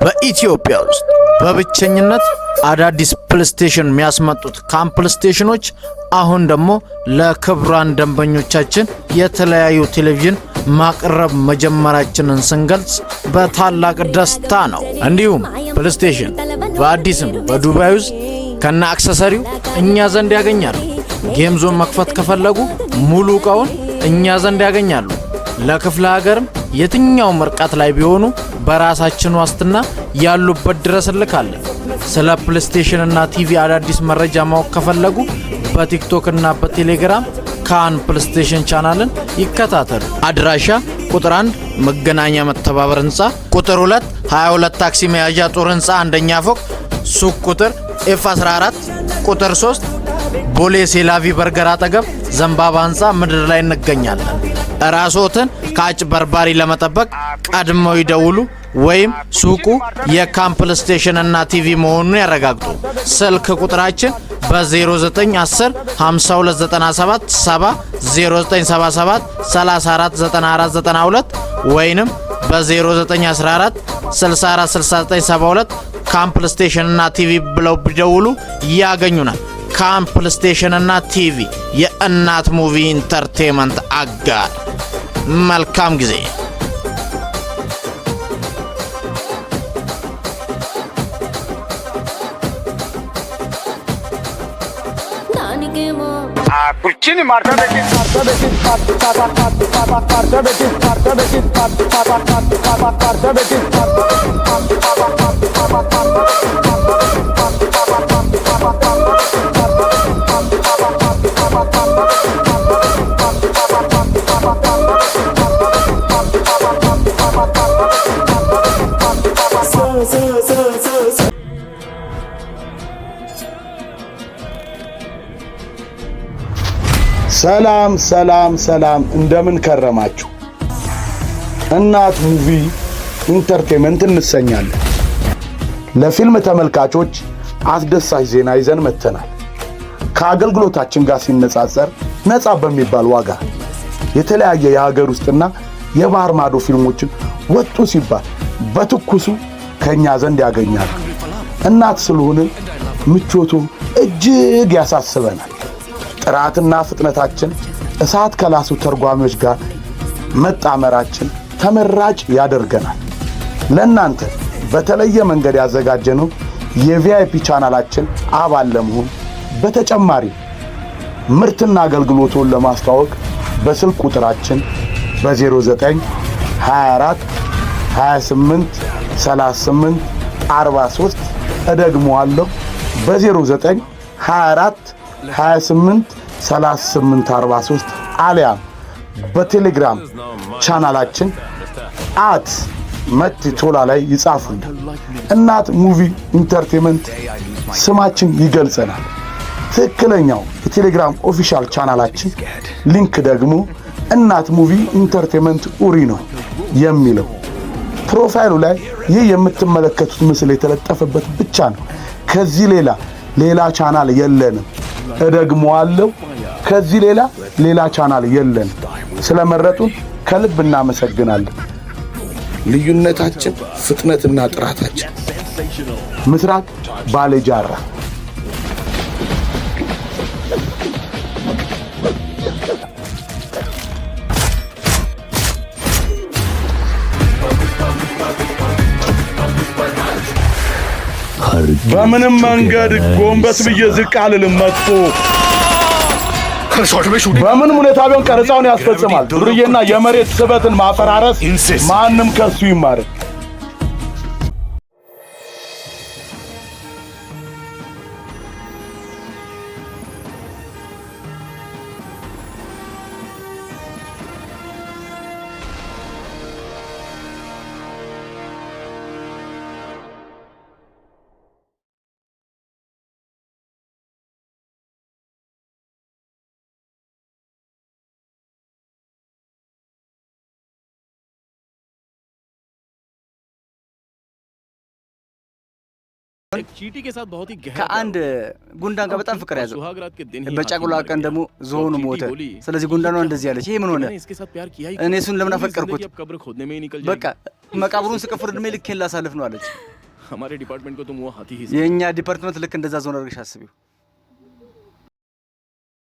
በኢትዮጵያ ውስጥ በብቸኝነት አዳዲስ ፕሌስቴሽን የሚያስመጡት ካምፕልስቴሽኖች አሁን ደግሞ ለክብራን ደንበኞቻችን የተለያዩ ቴሌቪዥን ማቅረብ መጀመራችንን ስንገልጽ በታላቅ ደስታ ነው። እንዲሁም ፕሌስቴሽን በአዲስም በዱባይ ውስጥ ከነ አክሰሰሪው እኛ ዘንድ ያገኛሉ። ጌም ዞን መክፈት ከፈለጉ ሙሉ ዕቃውን እኛ ዘንድ ያገኛሉ። ለክፍለ ሀገርም የትኛው ምርቃት ላይ ቢሆኑ በራሳችን ዋስትና ያሉበት ድረስ ልካለን። ስለ ፕሌስቴሽን እና ቲቪ አዳዲስ መረጃ ማወቅ ከፈለጉ በቲክቶክ እና በቴሌግራም ካን ፕሌስቴሽን ቻናልን ይከታተሉ። አድራሻ ቁጥር 1 መገናኛ መተባበር ህንጻ፣ ቁጥር 2 22 ታክሲ መያዣ ጦር ህንጻ አንደኛ ፎቅ፣ ሱቅ ቁጥር F14፣ ቁጥር 3 ቦሌ ሴላቪ በርገር አጠገብ ዘንባባ ህንጻ ምድር ላይ እንገኛለን። ራስዎትን ከአጭበርባሪ ለመጠበቅ ቀድመው ይደውሉ ወይም ሱቁ የካምፕልስቴሽን እና ቲቪ መሆኑን ያረጋግጡ። ስልክ ቁጥራችን በ0910 5297 7 0977 349492 ወይንም በ0914 646972 ካምፕልስቴሽን እና ቲቪ ብለው ቢደውሉ ያገኙናል። ካምፕልስቴሽን እና ቲቪ የእናት ሙቪ ኢንተርቴይንመንት አጋር። መልካም ጊዜ። Kurchini marta beki ሰላም ሰላም ሰላም እንደምን ከረማችሁ? እናት ሙቪ ኢንተርቴይንመንት እንሰኛለን። ለፊልም ተመልካቾች አስደሳች ዜና ይዘን መጥተናል። ከአገልግሎታችን ጋር ሲነጻጸር ነፃ በሚባል ዋጋ የተለያየ የሀገር ውስጥና የባህር ማዶ ፊልሞችን ወጡ ሲባል በትኩሱ ከኛ ዘንድ ያገኛሉ። እናት ስለሆንን ምቾቱ እጅግ ያሳስበናል። ጥራትና ፍጥነታችን እሳት ከላሱ ተርጓሚዎች ጋር መጣመራችን ተመራጭ ያደርገናል። ለእናንተ በተለየ መንገድ ያዘጋጀነው የቪአይፒ ቻናላችን አባል ለመሆን በተጨማሪ ምርትና አገልግሎቱን ለማስተዋወቅ በስልክ ቁጥራችን በ09 24 28 38 43 እደግመዋለሁ በ09 24 28 38 43 አሊያም በቴሌግራም ቻናላችን @መቲቶላ ላይ ይጻፉልን። እናት ሙቪ ኢንተርቴይንመንት ስማችን ይገልጸናል። ትክክለኛው የቴሌግራም ኦፊሻል ቻናላችን ሊንክ ደግሞ እናት ሙቪ ኢንተርቴይንመንት ኡሪ ነው የሚለው። ፕሮፋይሉ ላይ ይህ የምትመለከቱት ምስል የተለጠፈበት ብቻ ነው። ከዚህ ሌላ ቻናል የለንም። እደግመዋለሁ፣ ከዚህ ሌላ ቻናል የለንም። ስለመረጡን ከልብ እናመሰግናለን። ልዩነታችን ፍጥነትና ጥራታችን። ምስራቅ ባለጃራ። በምንም መንገድ ጎንበስ ብዬ ዝቅ አልልም። መጥቶ በምንም ሁኔታ ቢሆን ቀረጻውን ያስፈጽማል። ዱርዬና የመሬት ስበትን ማፈራረስ ማንም ከሱ ይማር። चीटी के साथ बहुत ही गहरा ከአንድ ጉንዳን ጋር በጣም ፍቅር ያዘው በጫጉላ ቀን ደግሞ ዞኑ ሞተ ስለዚህ ጉንዳኗ እንደዚህ ያለች ይሄ ምን ሆነ እኔ እሱን ለምን አፈቀርኩት በቃ መቃብሩን ስቀፍር እድሜ ልኬን ላሳልፍ ነው አለች हमारे डिपार्टमेंट को तुम वो हाथी ही የኛ ዲፓርትመንት ልክ እንደዛ ዞን አድርገሽ አስቢው